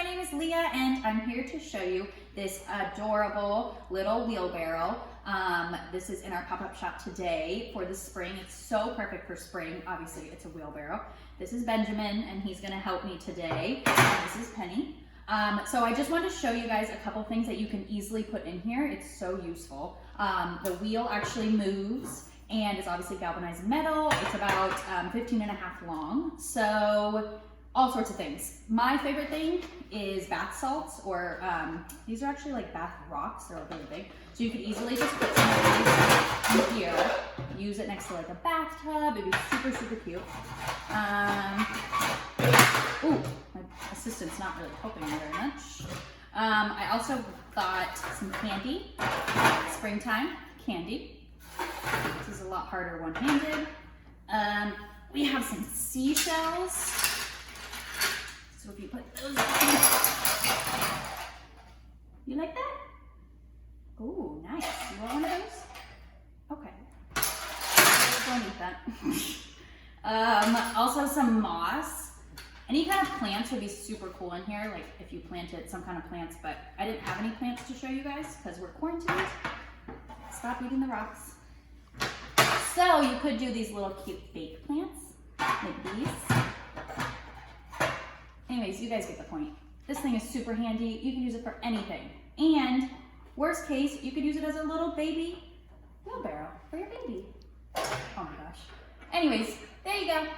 name is Leah and I'm here to show you this adorable little wheelbarrow. This is in our pop-up shop today for the spring. It's so perfect for spring. Obviously, it's a wheelbarrow. This is Benjamin and he's gonna help me today. This is Penny. So I just wanted to show you guys a couple things that you can easily put in here. It's so useful. The wheel actually moves and it's obviously galvanized metal. It's about 15 and a half long. So all sorts of things. My favorite thing is bath salts, or these are actually like bath rocks. They're really big. So you could easily just put some of these in here, use it next to like a bathtub. It'd be super, super cute. Ooh, my assistant's not really helping me very much. I also got some candy, springtime candy. This is a lot harder one-handed. We have some seashells. So if you put those in, you like that? Oh, nice. You want one of those? Okay. Don't eat that. Also some moss. Any kind of plants would be super cool in here, like if you planted some kind of plants, but I didn't have any plants to show you guys because we're quarantined. Stop eating the rocks. So you could do these little cute fake plants, like these. Anyways, you guys get the point. This thing is super handy. You can use it for anything. And worst case, you could use it as a little baby wheelbarrow for your baby. Oh my gosh. Anyways, there you go.